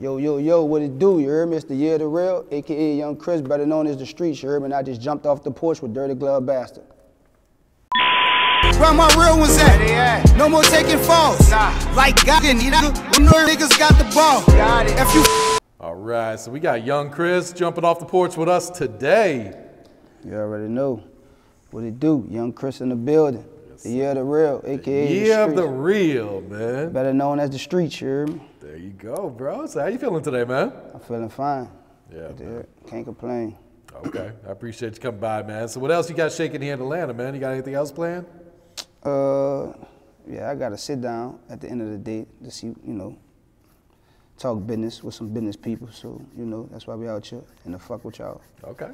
Yo, yo, yo, what it do? You heard me? It's the year of the real, aka Young Chri, better known as the streets. You heard me? And I just jumped off the porch with Dirty Glove Bastard. Where my real ones at? No more taking falls. Like God, you know niggas got the ball. If you All right, so we got Young Chri jumping off the porch with us today. You already know what it do. Young Chri in the building. Yes, the year of the real, aka the year of the real, man. Better known as the streets. You heard me? There you go, bro. So how you feeling today, man? I'm feeling fine. Yeah, can't complain. Okay, I appreciate you coming by, man. So what else you got shaking here in Atlanta, man? You got anything else planned? Yeah, I gotta sit down at the end of the day to see, you know, talk business with some business people. So, you know, that's why we out here and to fuck with y'all. Okay,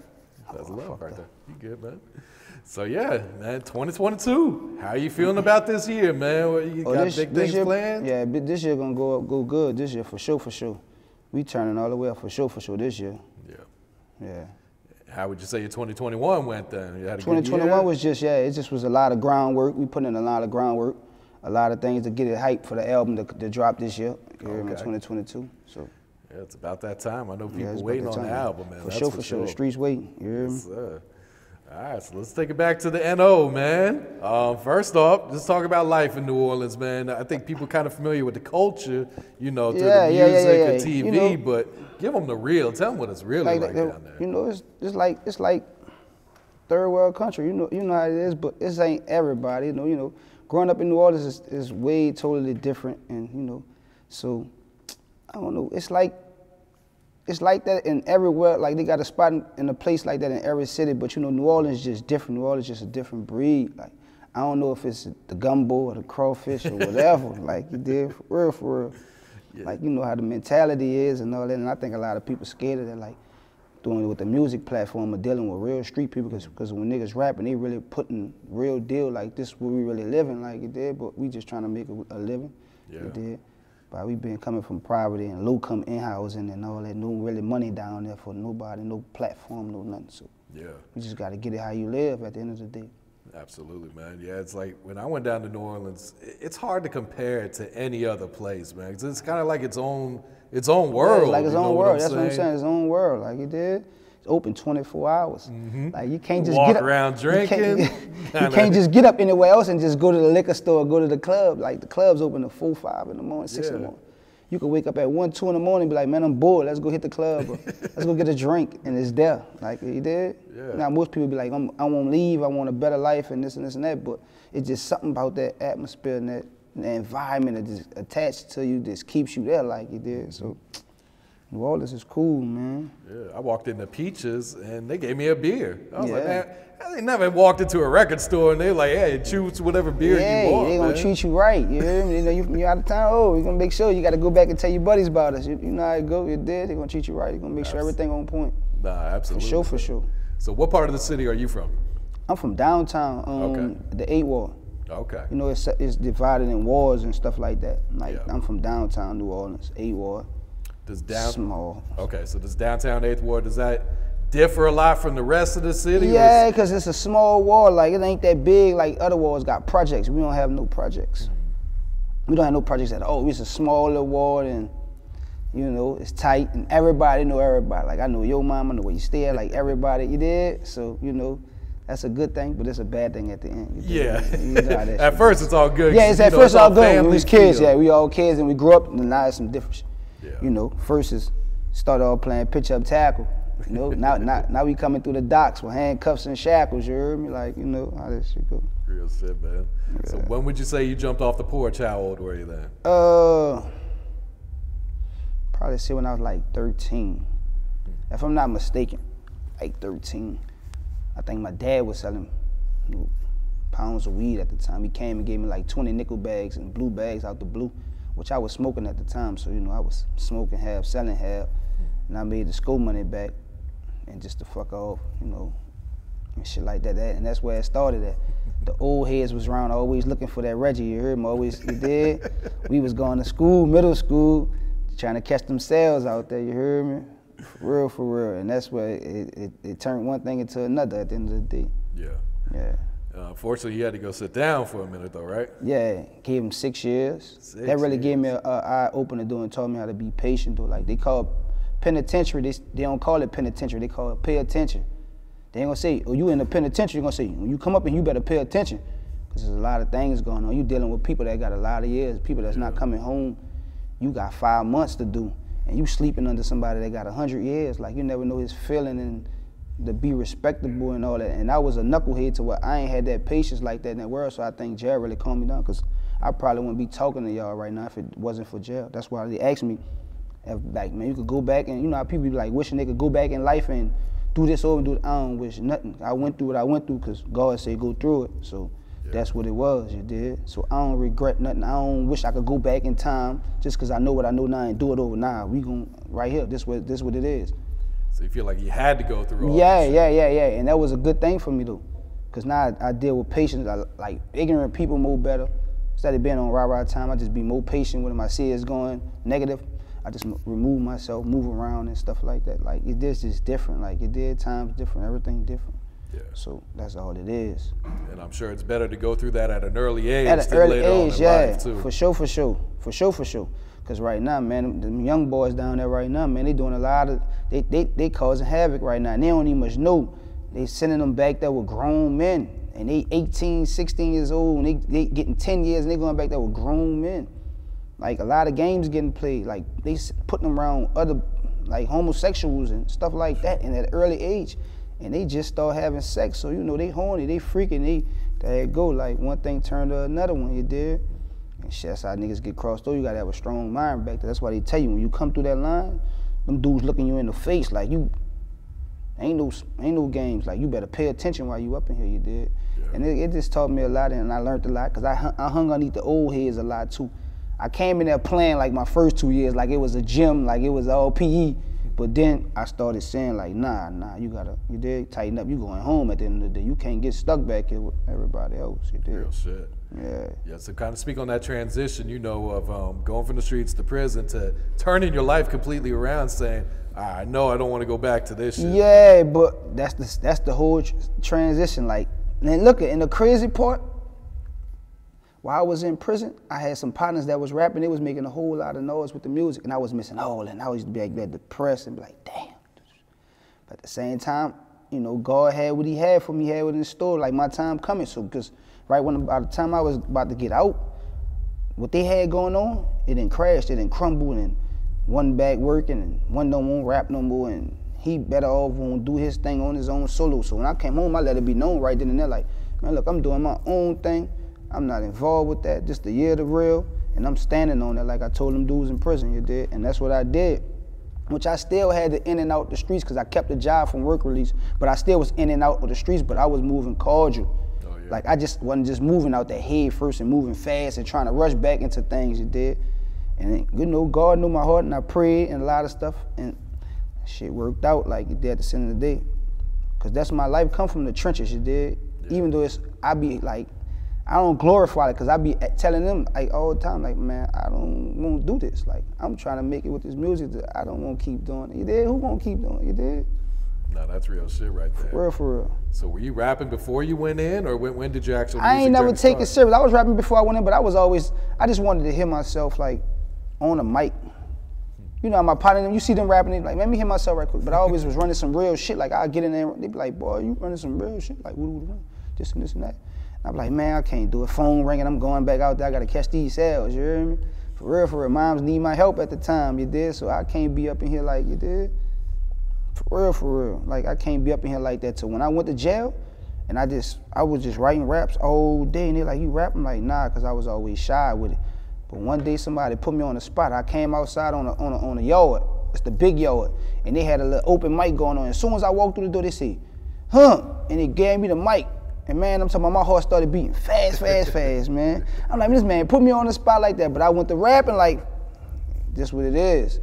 that's love right there. You good, man? So yeah, man, 2022. How you feeling about this year, man? You got big things planned? Yeah, this year gonna go good. This year for sure, for sure. We turning all the way up for sure this year. Yeah. Yeah. How would you say your 2021 went then? You had a 2021 good year? was just, yeah, it just was a lot of groundwork. We put in a lot of groundwork, a lot of things to get it hyped for the album to drop this year, in 2022. So. Yeah, it's about that time. I know people waiting on the album, man. For sure. The streets waiting. You hear me? Yes, sir. All right, so let's take it back to the NO, man. First off, just talk about life in New Orleans, man. I think people kind of familiar with the culture, you know, through the music and TV, you know, but give them the real. Tell them what it's really like down there. You know, it's like third world country. You know how it is, but this ain't everybody. You know, growing up in New Orleans is way totally different, and you know, so I don't know. It's like that in everywhere. Like they got a spot in a place like that in every city, but you know, New Orleans is just different. New Orleans is just a different breed. Like I don't know if it's the gumbo or the crawfish or whatever. Like you did for real. Yeah. Like you know how the mentality is and all that. And I think a lot of people scared of that. Like doing it with the music platform or dealing with real street people, because when niggas rapping, they really putting real deal. Like this is what we really living. Like you did, but we just trying to make a living. Yeah. You did. But we been coming from poverty and low-income in-housing and all that, no really money down there for nobody, no platform, no nothing. So yeah, you just got to get it how you live at the end of the day. Absolutely, man. Yeah, it's like when I went down to New Orleans, it's hard to compare it to any other place, man. It's kind of like its own world. Yeah, like its own world. That's what I'm saying. Its own world. Like you did. Open 24 hours. Like you can't just walk get up, around drinking. You can't just get up anywhere else and just go to the liquor store or go to the club. Like the club's open at 4, 5 in the morning, 6 in the morning. You can wake up at 1, 2 in the morning and be like, man, I'm bored. Let's go hit the club. Or let's go get a drink, and it's there. Like you did. Yeah. Now most people be like, I won't leave. I want a better life and this and this and that. But it's just something about that atmosphere and that environment that just attached to you, just keeps you there. Like you did. So. New Orleans is cool, man. Yeah, I walked into Peaches and they gave me a beer. I was like, man, I never walked into a record store and they're like, hey, choose whatever beer you want. They gonna treat you right. You hear me? You know, you're out of town. Oh, we're gonna make sure you got to go back and tell your buddies about us. You know how it go. You're dead. They're gonna treat you right. They're gonna make sure everything on point. Nah, absolutely. For sure. So, what part of the city are you from? I'm from downtown. The 8th Ward. Okay. You know, it's divided in wards and stuff like that. Like I'm from downtown New Orleans, 8th Ward. Small. Okay, so does downtown 8th Ward, does that differ a lot from the rest of the city? Yeah, because it's a small ward. Like it ain't that big. Like other wards got projects. We don't have no projects. We don't have no projects at all. It's a smaller ward, and you know it's tight, and everybody know everybody. Like I know your mom, I know where you stay at. Like everybody, you did. So you know. That's a good thing, but it's a bad thing at the end. Yeah. At first, it's all good. Yeah, it's at first all good. We was kids. Yeah, we all kids, and we grew up, and now it's some different shit. Yeah. You know, first is started off playing pitch up tackle. You know, now we coming through the docks with handcuffs and shackles. You heard me? Like, you know how this shit go. Real shit, man. Yeah. So when would you say you jumped off the porch? How old were you then? Probably say when I was like 13. If I'm not mistaken, like 13. I think my dad was selling pounds of weed at the time. He came and gave me like 20 nickel bags and blue bags out the blue, which I was smoking at the time. So, you know, I was smoking half, selling half, and I made the school money back and just to fuck off, you know, and shit like that. And that's where it started at. The old heads was around always looking for that Reggie, you heard me? Always, you did. We was going to school, middle school, trying to catch them sales out there, you heard me? For real. And that's where it turned one thing into another at the end of the day. Yeah. Yeah. Fortunately, you had to go sit down for a minute, though, right? Yeah, gave him 6 years. That really gave me an eye opener, and taught me how to be patient, though. Like, they call penitentiary, they don't call it penitentiary, they call it pay attention. They ain't gonna say, oh, you in the penitentiary, you're gonna say, when you come up and you better pay attention. Because there's a lot of things going on. You dealing with people that got a lot of years, people that's not coming home. You got 5 months to do, and you sleeping under somebody that got 100 years. Like, you never know his feeling and to be respectable and all that. And I was a knucklehead to where I ain't had that patience like that in that world, so I think jail really calmed me down, because I probably wouldn't be talking to y'all right now if it wasn't for jail. That's why they asked me, if, like, man, you could go back, and you know how people be like wishing they could go back in life and do this over and do it. I don't wish nothing. I went through what I went through because God said go through it. So that's what it was, you did. So I don't regret nothing. I don't wish I could go back in time just because I know what I know now and do it over now. We gon' right here, this what it is. So you feel like you had to go through all that? Yeah. And that was a good thing for me, though. Because now I deal with patience. Like, ignorant people move better. Instead of being on rah-rah time, I just be more patient with them. I see it's going negative, I just remove myself, move around and stuff like that. Like, it is just different. Like, it did times different, everything different. Yeah. So that's all it is. And I'm sure it's better to go through that at an early age. At an early age, yeah. Life too. For sure. Because right now, man, the young boys down there right now, man, they doing a lot of, they causing havoc right now. And they don't even much know. They sending them back there with grown men. And they 18, 16 years old, and they getting 10 years, and they going back there with grown men. Like, a lot of games getting played. Like, they putting them around other, like, homosexuals and stuff like that in that early age. And they just start having sex. So, you know, they horny, they freaking, there you go. Like, one thing turned to another one, you did. And shit, that's how niggas get crossed through. You gotta have a strong mind back there. That's why they tell you, when you come through that line, them dudes looking you in the face like you, ain't no games. Like, you better pay attention while you up in here, you did. Yeah. And it just taught me a lot, and I learned a lot, because I hung underneath the old heads a lot too. I came in there playing like my first 2 years, like it was a gym, like it was all PE. But then I started saying like, nah, you did tighten up. You going home at the end of the day. You can't get stuck back here with everybody else, you did. Real shit. Yeah, so kind of speak on that transition, you know, of going from the streets to prison to turning your life completely around, saying, I know I don't want to go back to this shit. Yeah, but that's the whole transition. Like, and look, in the crazy part, while I was in prison, I had some partners that was rapping. They was making a whole lot of noise with the music, and I was missing all, and I used to be like that depressed and be like, damn. But at the same time, you know, God had what he had for me, he had what in store, like my time coming. So, because by the time I was about to get out, what they had going on, it didn't crash, it didn't crumble, and one back working, and one don't want rap no more, and he better off won't do his thing on his own solo. So when I came home, I let it be known right then and there, like, man, look, I'm doing my own thing. I'm not involved with that, just the year of the real, and I'm standing on that like I told them dudes in prison, you did, and that's what I did. Which I still had to in and out the streets because I kept a job from work release, but I still was in and out of the streets, but I was moving cordial. Oh, yeah. Like, I just wasn't just moving out that head first and moving fast and trying to rush back into things, you did. And you know, God knew my heart, and I prayed and a lot of stuff, and shit worked out like it did at the end of the day. Because that's my life, come from the trenches, you did. Yeah. Even though I be like, I don't glorify it, because I be telling them like all the time, like, man, I don't want to do this. Like, I'm trying to make it with this music that I don't want to keep doing it. You did? Who gonna keep doing it? You did? No, that's real shit right there. For real. So were you rapping before you went in, or when did you actually I ain't never take it serious. I was rapping before I went in, but I just wanted to hear myself like on a mic. You know, my partner, you see them rapping, they like, let me hear myself right quick. But I always was running some real shit. Like, I'd get in there, they'd be like, boy, you running some real shit? Like, what, this and this and that. I'm like, man, I can't do it. Phone ringing, I'm going back out there. I gotta catch these sales, you hear me? For real. Moms need my help at the time, you did? So I can't be up in here like, you did? For real. Like, I can't be up in here like that. So when I went to jail, and I was just writing raps all day, and they're like, you rap? I'm like, nah, because I was always shy with it. But one day somebody put me on the spot. I came outside on a yard. It's the big yard. And they had a little open mic going on. As soon as I walked through the door, they said, huh? And they gave me the mic. And man, I'm talking about my heart started beating fast, man. I'm like, this man put me on the spot like that, but I went to rapping like, this what it is.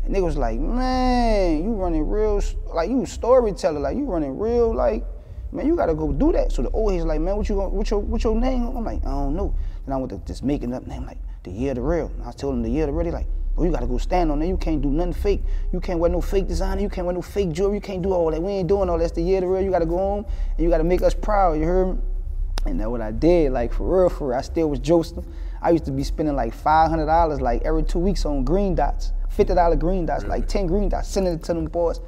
And they was like, man, you running real, like you a storyteller, like you running real, like, man, you gotta go do that. So the old head's like, man, what's your name? I'm like, I don't know. And I went to this making up name, like, the year of the real. And I told him the year of the real, like, well, you gotta go stand on there. You can't do nothing fake. You can't wear no fake designer. You can't wear no fake jewelry. You can't do all that. We ain't doing all that. It's the year of the real. You gotta go home and you gotta make us proud. You heard me? And that's what I did, like for real. I still was joking. I used to be spending like $500 like every 2 weeks on green dots, $50 green dots, like 10 green dots, sending it to them boys.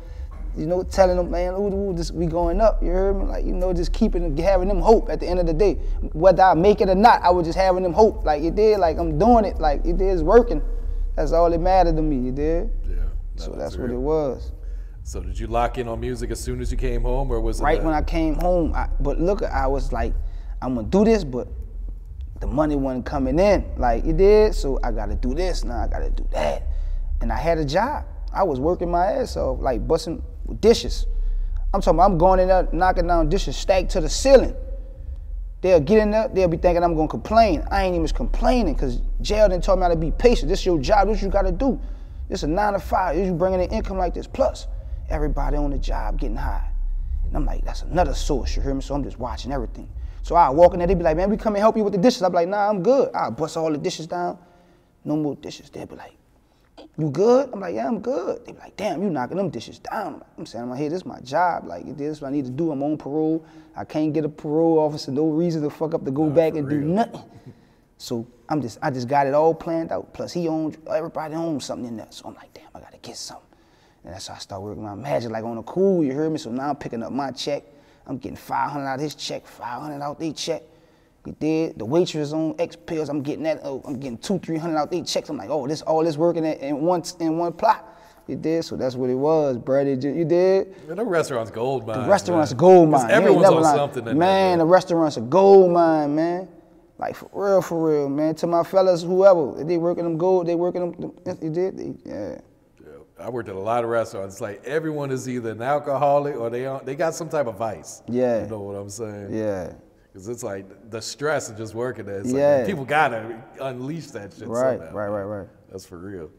You know, telling them, man, ooh, we going up, you heard me? Like, you know, just having them hope at the end of the day. Whether I make it or not, I was just having them hope. Like, you did, like, I'm doing it, like, it is working. That's all that mattered to me, you did? Yeah. So that's what it was. So did you lock in on music as soon as you came home, or was it? Right when I came home, but look, I was like, I'm gonna do this, but the money wasn't coming in, like, you did? So I gotta do this, now I gotta do that. And I had a job. I was working my ass off, like busting dishes. I'm talking about I'm going in there, knocking down dishes stacked to the ceiling. They'll get in there, they'll be thinking I'm gonna complain. I ain't even complaining, because jail didn't tell me how to be patient. This is your job, this is what you gotta do. This is a 9 to 5, this you bringing in income like this. Plus, everybody on the job getting high. And I'm like, that's another source, you hear me? So I'm just watching everything. So I walk in there, they be like, man, we come and help you with the dishes. I be like, nah, I'm good. I bust all the dishes down, no more dishes. They'll be like, you good? I'm like, yeah, I'm good. They be like, damn, you knocking them dishes down. I'm saying, I'm like, hey, this is my job. Like, this is what I need to do. I'm on parole. I can't get a parole officer, no reason to fuck up to go back and do nothing. So I just got it all planned out. Plus everybody owns something in there. So I'm like, damn, I gotta get something. And that's how I start working my magic, like on the cool, you heard me? So now I'm picking up my check. I'm getting 500 out of his check, 500 out their check. You did. The waitress on X pills, I'm getting that. Oh, I'm getting 200-300 out their checks. I'm like, oh, all this working in one plot. You did. So that's what it was, bro. You did. Man, the restaurant's gold mine. The restaurant's a gold mine. Everyone's on something. Man, the restaurant's a gold mine, man. Like for real, man. To my fellas, whoever, they working them gold, they working them. You did. Yeah. I worked at a lot of restaurants. It's like everyone is either an alcoholic or they got some type of vice. Yeah. You know what I'm saying? Yeah. Because it's like the stress of just working there. It's like people gotta unleash that shit somehow. Right. That's for real.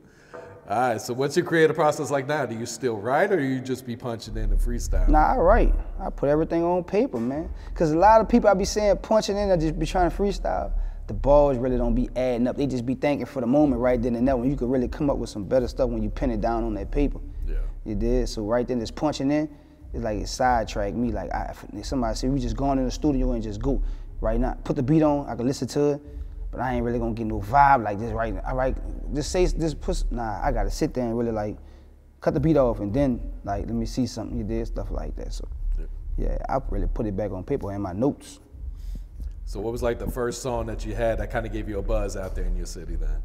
All right, so what's your creative process like now? Do you still write or do you just be punching in and freestyle? Nah, I write. I put everything on paper, man. Because a lot of people I be saying punching in, I just be trying to freestyle. The balls really don't be adding up. They just be thinking for the moment right then and there when you could really come up with some better stuff when you pen it down on that paper. Yeah. You did? So right then, just punching in, it's like it sidetracked me. Like somebody said, we just go in the studio and just go. Right now, put the beat on, I can listen to it, but I ain't really gonna get no vibe like this right now. I write, nah, I gotta sit there and really like, cut the beat off and then like, let me see something you did, stuff like that. So yeah, I really put it back on paper in my notes. So what was like the first song that you had that kind of gave you a buzz out there in your city then?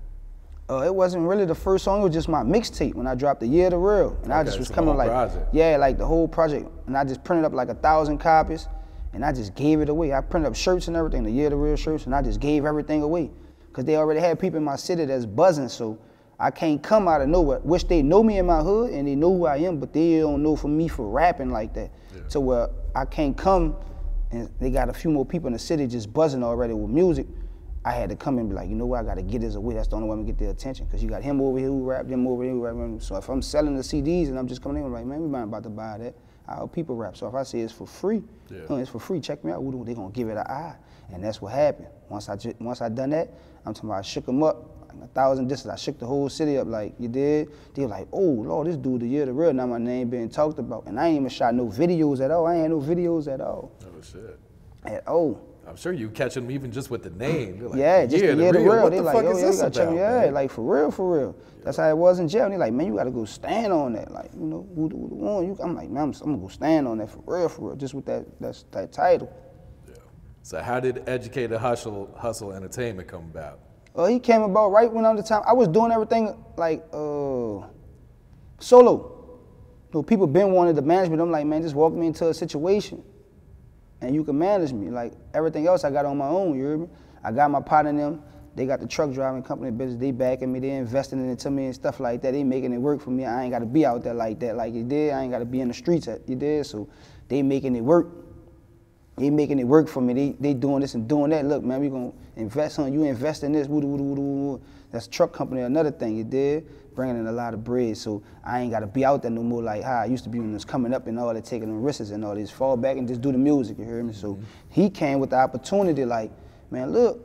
It wasn't really the first song, it was just my mixtape when I dropped The Year to Real. And I just was coming like, like the whole project. And I just printed up like 1,000 copies and I just gave it away. I printed up shirts and everything, The Year to Real shirts, and I just gave everything away. Cause they already had people in my city that's buzzing, so I can't come out of nowhere. Which they know me in my hood and they know who I am, but they don't know for me for rapping like that. Yeah. So where I can't come and they got a few more people in the city just buzzing already with music. I had to come and be like, you know what, I gotta get this away. That's the only way I'm gonna get their attention. Cause you got him over here who rap, them over here who rap. So if I'm selling the CDs and I'm just coming in, I'm like, man, we might about to buy that. How people rap. So if I say it's for free, it's for free, check me out. They gonna give it an eye. And that's what happened. Once I done that, I'm talking about I shook them up. Like 1,000 disses, I shook the whole city up like, you did? They were like, oh, Lord, this dude, The Year to Real, now my name being talked about. And I ain't even shot no videos at all. I ain't had no videos at all. Oh, shit. At all. I'm sure you catch them even just with the name. Like, yeah, just The Year to Real. They like, yo, you gotta check me. Yeah, like for real. Yeah. That's how it was in jail. And they like, man, you gotta go stand on that. Like, you know, who the one? I'm like, man, I'm gonna go stand on that for real, just with that title. Yeah. So how did Educated Hustle Entertainment come about? He came about right when the time I was doing everything like solo. You know, people been wanting the management. I'm like, man, just walk me into a situation and you can manage me. Like everything else I got on my own, you hear me? I got my partner in them. They got the truck driving company business. They backing me. They investing into me and stuff like that. They making it work for me. I ain't got to be out there like that like you did. I ain't got to be in the streets you did. So they making it work. They making it work for me. They doing this and doing that. Look, man, we gonna invest on you. Invest in this. That's truck company. Another thing you did, bringing in a lot of bread. So I ain't gotta be out there no more like how I used to be when it was coming up and all that, taking them risks and all this. Fall back and just do the music. You hear me? So he came with the opportunity. Like, man, look,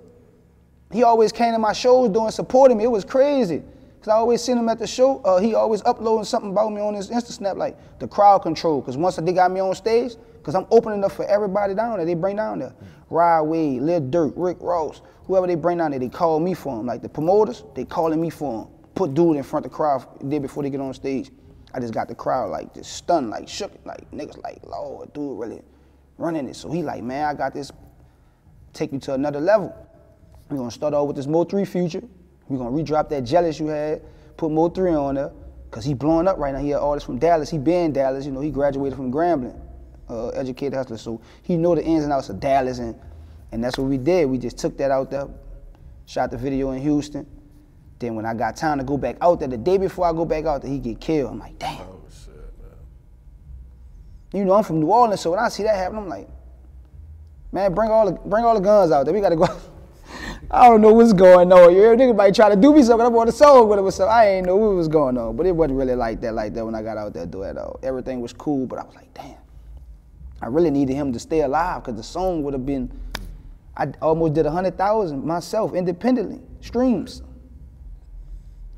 he always came to my shows doing supporting me. It was crazy. Cause I always seen him at the show. He always uploading something about me on his Insta Snap, like the crowd control. Cause once they got me on stage, Because I'm opening up for everybody down there. They bring down there. Rod Wave, Lil Durk, Rick Ross, whoever they bring down there, they call me for them. Like the promoters, they calling me for them. Put dude in front of the crowd the day before they get on stage. I just got the crowd like just stunned, like shook, like niggas like, Lord, dude really running it. So he like, man, I got this, take you to another level. We're gonna start off with this Mo3 feature. We're gonna re-drop that Jealous you had, put Mo3 on there, cause he blowing up right now. He had artists from Dallas, he been in Dallas, you know, he graduated from Grambling, educated hustler. So he know the ins and outs of Dallas, and that's what we did. We just took that out there, shot the video in Houston. Then when I got time to go back out there, the day before I go back out there, he get killed. I'm like, damn. Oh shit, man. You know, I'm from New Orleans, so when I see that happen, I'm like, man, bring all the guns out there. We gotta go. I don't know what's going on. You hear nigga might try to do me something. I'm on the song with it, so I ain't know what was going on. But it wasn't really like that when I got out there doing it all. Everything was cool, but I was like, damn. I really needed him to stay alive because the song would have been, I almost did 100,000 myself independently, streams.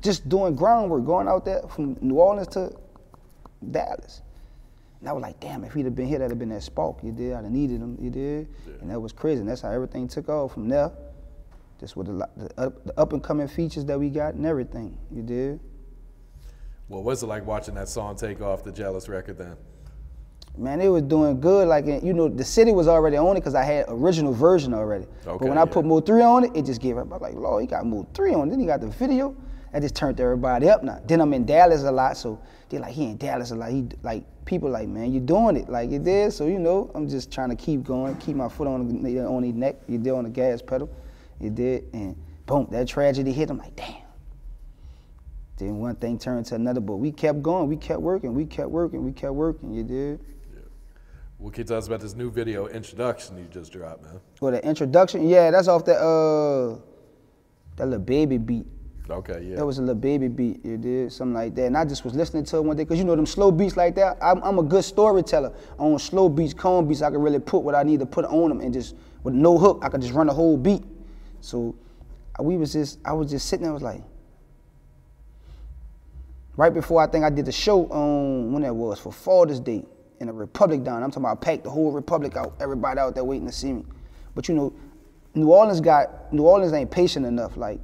Just doing groundwork, going out there from New Orleans to Dallas. And I was like, damn, if he'd have been here, that'd have been that spark, you did. I'd have needed him, you did. Yeah. And that was crazy. And that's how everything took off from there. Just with the up and coming features that we got and everything, you did. What was it like watching that song take off, the Jealous record then? Man, it was doing good. Like, you know, the city was already on it because I had original version already. Okay, but when I put Mo3 on it, it just gave everybody like, Lord, he got Mo3 on it. Then he got the video. That just turned everybody up now. Then I'm in Dallas a lot, so they're like, he in Dallas a lot. He like, people like, man, you doing it like you did. So you know, I'm just trying to keep going, keep my foot on the neck. You did on the gas pedal, you did, and boom, that tragedy hit. I'm like, damn. Then one thing turned to another, but we kept going, we kept working, we kept working, we kept working. You did. Yeah. What can you tell us about this new video introduction you just dropped, man? Well, the introduction, yeah, that's off that Lil Baby beat. Okay, yeah. That was a Lil Baby beat, you did, something like that. And I just was listening to it one day, because you know them slow beats like that, I'm a good storyteller. On slow beats, calm beats, I can really put what I need to put on them, and just, with no hook, I could just run the whole beat. So I was just sitting there, I was like, right before I think I did the show on, when that was, for Father's Day, in the Republic down, I'm talking about I packed the whole Republic out, everybody out there waiting to see me. But you know, New Orleans ain't patient enough, like,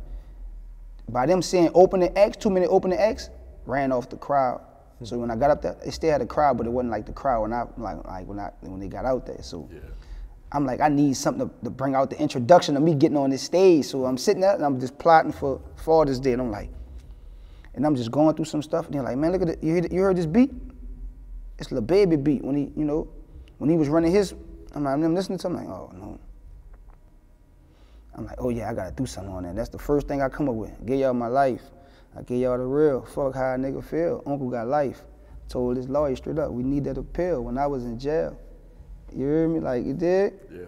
by them saying opening X, 2 minute opening X, ran off the crowd. So when I got up there, they still had a crowd, but it wasn't like the crowd when they got out there. So yeah. I'm like, I need something to bring out the introduction of me getting on this stage. So I'm sitting there and I'm just plotting for Father's Day, and I'm like, and I'm just going through some stuff, and they're like, man, look at it, you heard this beat? It's Lil Baby beat. When he, you know, when he was running his, I'm listening to him, like, oh no. I'm like, oh yeah, I gotta do something on that. That's the first thing I come up with. Give y'all my life. I give y'all the real. Fuck how a nigga feel. Uncle got life. Told his lawyer straight up, we need that appeal when I was in jail. You hear me? Like, you did? Yeah.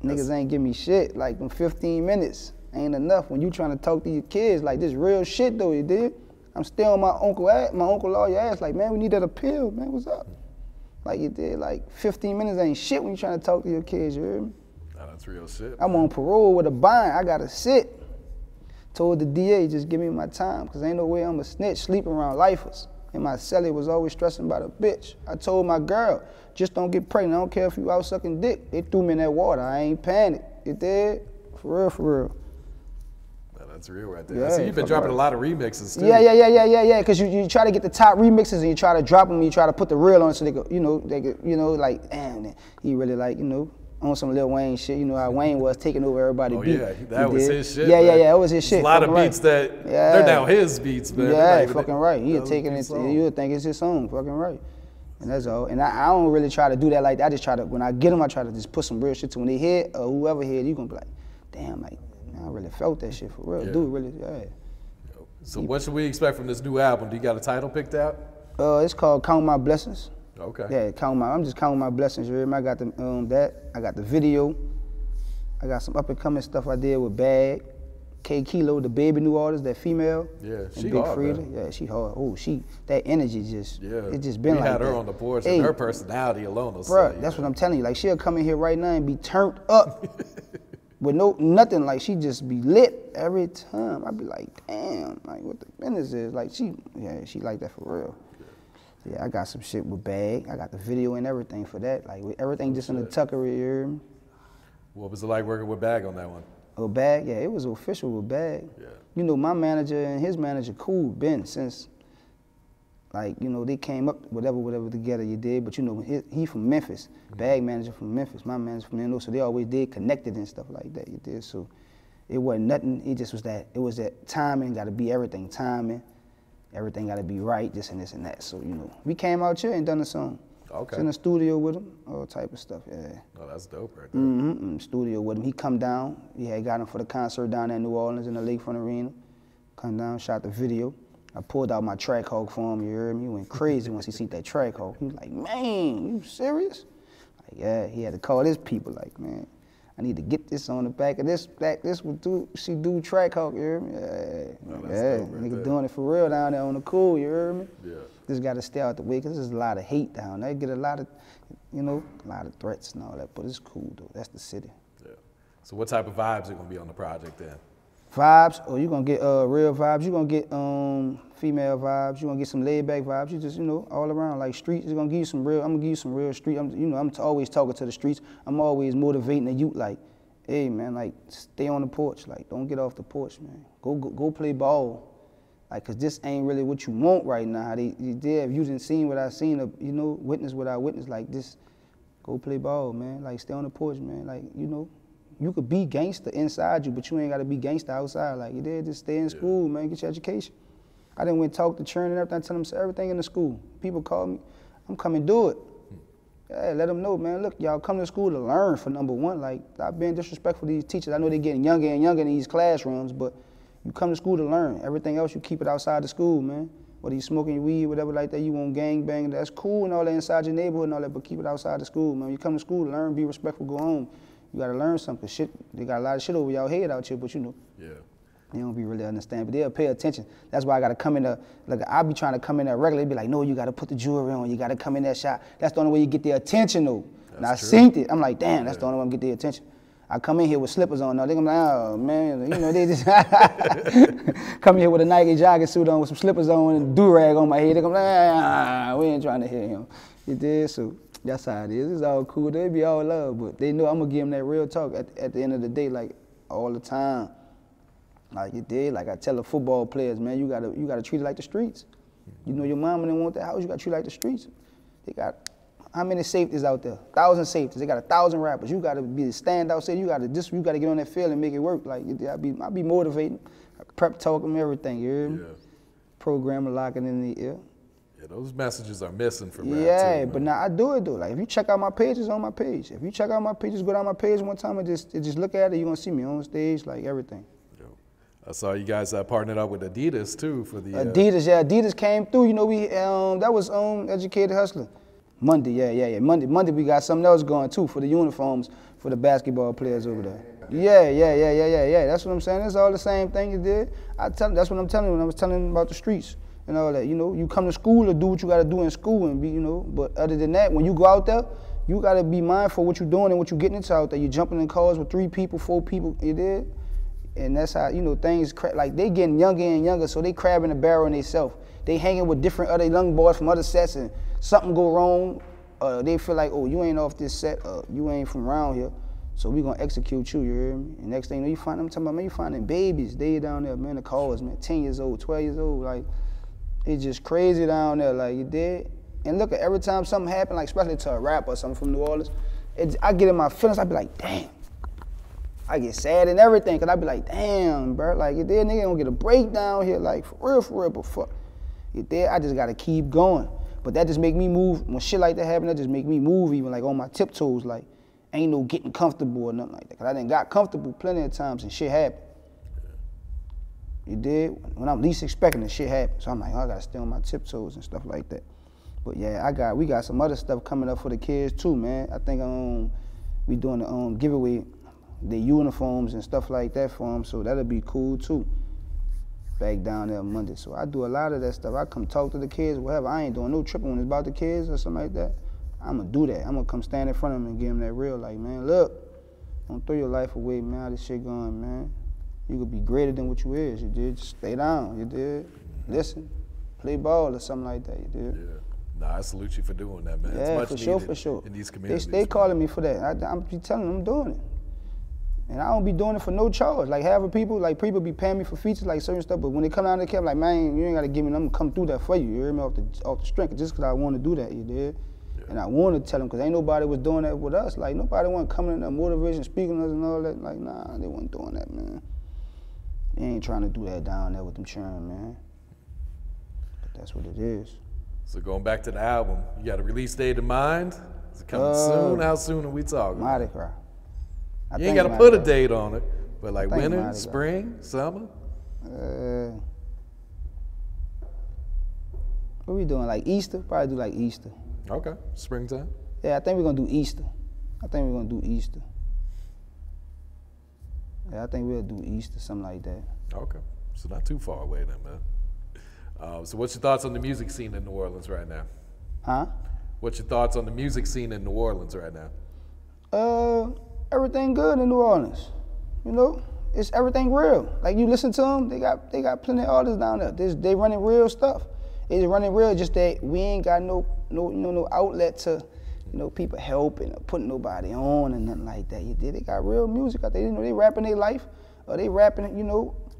Niggas ain't give me shit. Like, them 15 minutes ain't enough when you trying to talk to your kids. Like, this real shit though, you did? I'm still on my uncle lawyer ass, like, man, we need that appeal, man, what's up? Like, you did, like, 15 minutes ain't shit when you trying to talk to your kids, you hear me? That's real shit. I'm on parole with a bind. I gotta sit. Told the DA, just give me my time, cause ain't no way I'm a snitch sleeping around lifers. And my cellie was always stressing about a bitch. I told my girl, just don't get pregnant. I don't care if you out sucking dick. They threw me in that water. I ain't panicked. You did? For real, for real. That's real right there. Yeah, I see you've been dropping a lot of remixes too. Yeah. Cause you try to get the top remixes and you try to drop them. And you try to put the real on it so they go, like, damn, he really like, on some Lil Wayne shit. You know how Wayne was taking over everybody's beat. Yeah, that was his shit. Yeah, that was his shit. A lot of beats that they're now his beats, man. Yeah, fucking right. He'll taking it. You'll think it's his song. Fucking right. And that's all. And I don't really try to do that like that. I just try to, when I get them, I try to just put some real shit to when they hit or whoever hit, you gonna be like, damn, like, I really felt that shit for real. Yeah. Dude, really, yeah. So what should we expect from this new album? Do you got a title picked out? It's called Count My Blessings. Okay. Yeah, I'm just counting my blessings. You hear me? I got the I got the video. I got some up and coming stuff I did with Bag, KayKilo, the baby new artist, that female. Yeah, she Big hard, Frida. man. Yeah, she hard. Oh, that energy just, it just been we like had her that. on the porch, hey, and her personality alone will bruh, that's what I'm telling you. Like, she'll come in here right now and be turned up with nothing. Like, she just be lit every time. I be like, damn, like, what the business is. Like, she like that for real. Yeah, I got some shit with Bag. I got the video and everything for that. Like everything just in the tuckery, you hear me? What was it like working with Bag on that one? Oh, Bag? Yeah, it was official with Bag. Yeah. You know, my manager and his manager cool, been since, like, you know, they came up, whatever together you did. But, you know, he from Memphis. Bag manager from Memphis. My manager from NO. So they always did connected and stuff like that, you did. So it wasn't nothing. It just was that, it was that timing, got to be everything. Timing, everything got to be right, this and this and that. So, you know, we came out here and done the song. Okay. Was in the studio with him, all type of stuff, yeah. Oh, that's dope right there. In the studio with him. He come down. He had got him for the concert down there in New Orleans in the Lakefront Arena. Come down, shot the video. I pulled out my track hog for him, you heard me? He went crazy once he seen that track hog. He was like, man, you serious? Like, yeah, he had to call his people like, man, I need to get this on the back of this would do, she do track hog, you heard me? Yeah, nigga doing it for real down there on the cool, you heard me? Yeah. Just got to stay out the way, because there's a lot of hate down there. Get a lot of, you know, a lot of threats and all that, but it's cool though. That's the city. Yeah. So what type of vibes are going to be on the project then? Vibes? Oh, you're going to get real vibes. You're going to get female vibes. You're going to get some laid back vibes. You just, you know, all around, like streets. It's going to give you some real, I'm going to give you some real street. I'm always talking to the streets. I'm always motivating the youth, like, hey, man, like, stay on the porch. Like, don't get off the porch, man. Go play ball. Like, cause this ain't really what you want right now. If you didn't seen what I seen, you know, witness what I witnessed, like this, go play ball, man. Like, stay on the porch, man. Like, you know, you could be gangster inside you, but you ain't gotta be gangster outside. Like, you did, just stay in school, man, get your education. I done went talk to Churn and everything, tell them everything in the school. People call me, I'm coming do it. Yeah, let them know, man, look, y'all come to school to learn for number one. Like, I've been disrespectful to these teachers. I know they're getting younger and younger in these classrooms, but you come to school to learn. Everything else, you keep it outside the school, man. Whether you smoking weed, whatever like that, you want gang bang, that's cool and all that inside your neighborhood and all that, but keep it outside the school, man. You come to school to learn, be respectful, go home. You gotta learn something. Shit, they got a lot of shit over y'all head out here, but you know. Yeah. They don't be really understand, but they'll pay attention. That's why I gotta come in there, like I be trying to come in there regularly, be like, no, you gotta put the jewelry on, you gotta come in that shot. That's the only way you get their attention though. And I seen it, I'm like, damn, that's the only way I'm gonna get their attention. I come in here with slippers on, now they gonna be like, oh man, you know, they just come in here with a Nike jogging suit on with some slippers on and a do-rag on my head. They gonna be like, we ain't trying to hear him. You did, so that's how it is. It's all cool, they be all love, but they know I'm gonna give them that real talk at the end of the day, like all the time. Like you did, like I tell the football players, man, you gotta treat it like the streets. You know your mama didn't want that house, you gotta treat it like the streets. They got how many safeties out there? 1,000 safeties. They got 1,000 rappers. You gotta be the standout. Say you gotta get on that field and make it work. Like I be motivating, prep talking, everything. You hear me? Yeah. Programming, locking in the ear. Yeah, those messages are missing from rap yeah, too, but now I do it though. Like if you check out my page, it's on my page. If you check out my page, just go down my page one time and just look at it. You gonna see me on stage, like everything. I saw you guys partnered up with Adidas too for the Adidas. Yeah, Adidas came through. You know, we that was Educated Hustler. Monday, yeah. Monday we got something else going too for the uniforms for the basketball players over there. Yeah. That's what I'm saying. It's all the same thing you did. That's what I'm telling you when I was telling them about the streets and all that. You know, you come to school to do what you got to do in school and be, you know. But other than that, when you go out there, you got to be mindful of what you're doing and what you're getting into out there. You're jumping in cars with 3 people, 4 people. You did. And that's how, you know, things, like they getting younger and younger, so they crabbing the barrel in themselves. They hanging with different other young boys from other sets and something go wrong, they feel like, oh, you ain't off this set, you ain't from around here, so we gonna execute you, you hear me? And next thing you know, you find them talking about, man, you finding babies, they down there, man, the cars, man, 10 years old, 12 years old, like, it's just crazy down there, like, you did. And look, at every time something happen, like, especially to a rapper or something from New Orleans, I get in my feelings, I be like, damn. I get sad and everything, cause I be like, damn, bro, like, you did, nigga gonna get a breakdown here, like, for real, but fuck. You did, I just gotta keep going. But that just make me move, when shit like that happen, that just make me move even like on my tiptoes, like, ain't no getting comfortable or nothing like that. Cause I done got comfortable plenty of times and shit happened. You did, when I'm least expecting it, shit happened. So I'm like, oh, I gotta stay on my tiptoes and stuff like that. But yeah, we got some other stuff coming up for the kids too, man. I think we doing the giveaway, the uniforms and stuff like that for them, so that'll be cool too. Back down there Monday. So I do a lot of that stuff. I come talk to the kids, whatever. I ain't doing no tripping when it's about the kids or something like that. I'm gonna do that. I'm gonna come stand in front of them and give them that real, like, man, look, don't throw your life away, man, how this shit going, man. You could be greater than what you is, you did. Just stay down, you did. Listen, play ball or something like that, you did. Nah, I salute you for doing that, man. Yeah, it's much for sure. in these communities. They calling me for that. I'm be telling them I'm doing it. And I don't be doing it for no charge. Like half of people, people be paying me for features, like certain stuff, but when they come down to the camp, like, man, you ain't gotta give me, I'm gonna come through that for you. You hear me? Off the strength, just cause I wanna do that, you did. Yeah. And I wanna tell them, cause ain't nobody was doing that with us. Like nobody wasn't coming in there motivation, speaking to us and all that. Like, nah, they wasn't doing that, man. They ain't trying to do that down there with them churn, man. But that's what it is. So going back to the album, you got a release date in mind? Is it coming soon? How soon are we talking? Mardi Gras. You ain't got to put a date on it, but like winter, spring, summer? What we doing, like Easter? Probably do like Easter. Okay, springtime? Yeah, I think we're going to do Easter. Yeah, I think we'll do Easter, something like that. Okay, so not too far away then, man. So what's your thoughts on the music scene in New Orleans right now? Huh? What's your thoughts on the music scene in New Orleans right now? Everything good in New Orleans. You know, it's everything real. Like you listen to them, they got plenty of artists down there. They running real stuff. They just running real. Just that we ain't got no outlet to, people helping or putting nobody on and nothing like that. They got real music out there. They rapping their life, or they rapping,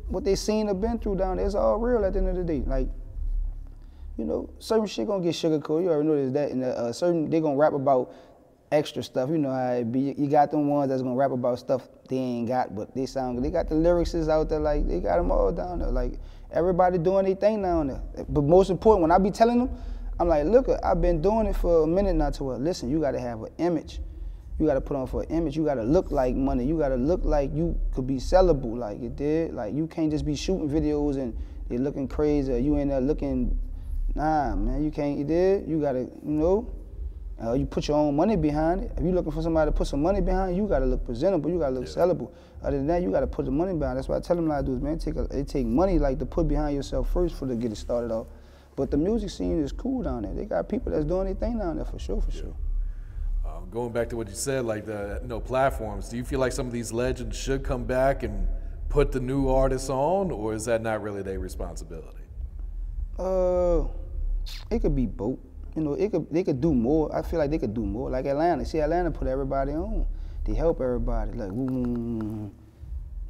what they seen or been through down there. It's all real at the end of the day. Like, certain shit gonna get sugarcoated. You already know there's that. And certain they gonna rap about extra stuff. You know how it be. You got them ones that's gonna rap about stuff they ain't got, but they sound good. They got the lyricists out there, like they got them all down there. Like everybody doing their thing down there. But most important, when I be telling them, I'm like, look, I've been doing it for a minute now. Listen, you gotta have an image. You gotta put on for an image. You gotta look like money. You gotta look like you could be sellable, like it did. Like you can't just be shooting videos and they looking crazy. Or you in there looking, nah, man, you can't. You did. You gotta, you put your own money behind it. If you're looking for somebody to put some money behind, you gotta look presentable, you gotta look sellable. Other than that, you gotta put the money behind. That's why I tell them a lot of dudes, man, it take money like to put behind yourself first for to get it started off. But the music scene is cool down there. They got people that's doing their thing down there for sure. Going back to what you said, like the platforms, do you feel like some of these legends should come back and put the new artists on, or is that not really their responsibility? It could be both. They could do more. I feel like they could do more. Like Atlanta. See, Atlanta put everybody on. They help everybody. Like,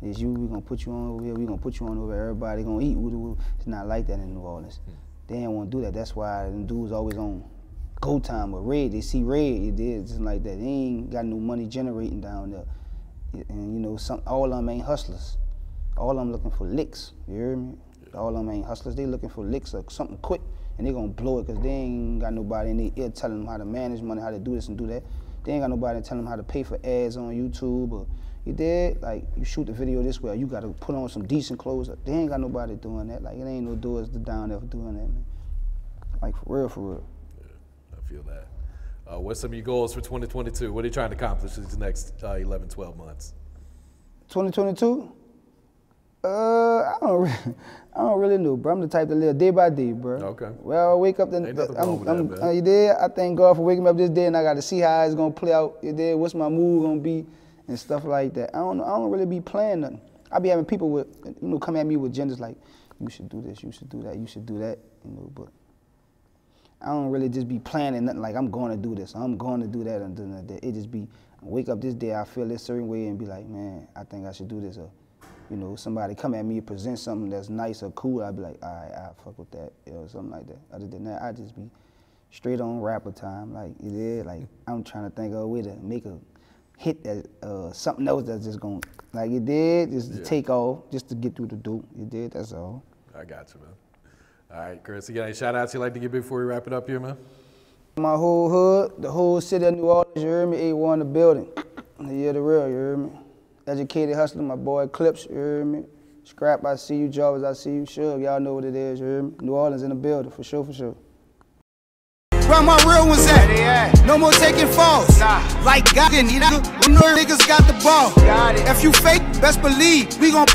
it's you, we gonna put you on over here, we gonna put you on over here, everybody gonna eat. It's not like that in New Orleans. They ain't wanna do that. That's why them dudes always on go time or red. They see red, it is just like that. They ain't got no money generating down there. And all of them ain't hustlers. All of them looking for licks, you hear me? All of them ain't hustlers, they looking for licks or something quick. And they gonna blow it because they ain't got nobody in their ear telling them how to manage money, how to do this and do that. They ain't got nobody telling them how to pay for ads on YouTube or you did, like you shoot the video this way, or you gotta put on some decent clothes. They ain't got nobody doing that. Like it ain't no doors down there for doing that, man. Like for real. Yeah, I feel that. What's some of your goals for 2022? What are you trying to accomplish these next 11, 12 months? 2022? I don't really know, bro. I'm the type to live day by day, bro. Okay. Well, I wake up, you did? I thank God for waking me up this day, and I got to see how it's gonna play out. You did? What's my mood gonna be, and stuff like that. I don't really be planning nothing. I be having people with, come at me with agendas like, you should do this, you should do that, you should do that, but I don't really just be planning nothing like I'm going to do this, I'm going to do that, and do that. It just be, wake up this day, I feel this certain way, and be like, man, I think I should do this, or somebody come at me and present something that's nice or cool, I'd be like, all right, I'll fuck with that, something like that. Other than that, I just be straight on rapper time, like it is, like I'm trying to think of a way to make a hit that something else that's just going, like it did, just to take off, just to get through the dope. It did, that's all. I got you, man. All right, Chris, you got any shout outs you'd like to give before we wrap it up here, man? My whole hood, the whole city of New Orleans, you heard me, 8-1 in the building. Yeah, the real, you heard me. Educated hustler, my boy Clips, you heard me. Scrap, I see you. Jarvis, I see you. Suge, y'all know what it is, you heard me. New Orleans in the building, for sure. Where my real ones at? No more taking falls. Like God, niggas got the ball. If you fake, best believe we gon' pick.